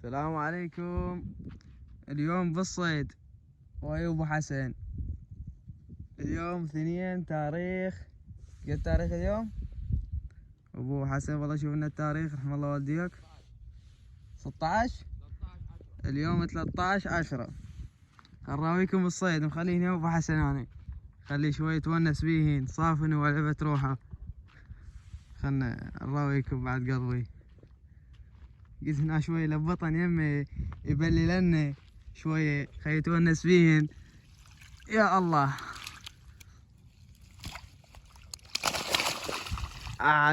السلام عليكم. اليوم بالصيد ويا ابو حسن. اليوم 2 تاريخ، قد تاريخ اليوم ابو حسن؟ والله شوف لنا التاريخ رحم الله والديك. 16 اليوم 13/10. نراويكم الصيد مخليه هنا ابو حسن، انا خليه شوي يتونس بيهن صافن ولعبت روحه. خلنا نراويكم بعد قلبي. قلت هنا شوي لبطن يمي يبلي لنا شوية خليه يتونس بيهن. يا الله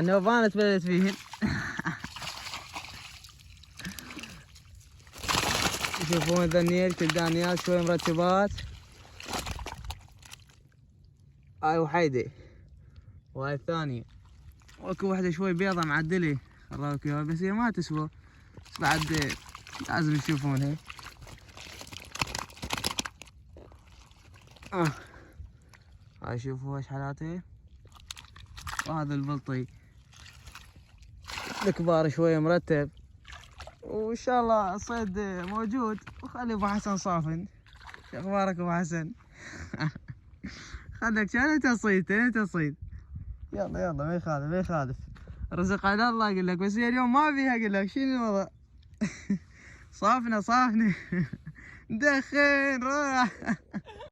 نوبان تبلت فيهن. يشوفون ذنيل كلدانيات شوي مرتبات. هاي وحيدة وهاي الثانية، واكو وحدة شوي بيضة معدلة اراوك اياها، بس هي ما تسوى، بس بعد لازم تشوفونها. هاي شوفوا ايش حالاتها. وهذا البلطي الكبار شوي مرتب، وان شاء الله الصيد موجود. وخلي ابو حسن صافن. شو اخبارك ابو حسن؟ خليك كان انت صيد انت صيد. يلا يلا ما يخالف ما يخالف، رزق على الله اقول لك، بس هي اليوم ما فيها اقول لك شنو الوضع. صافنه صافنه. دخن راح.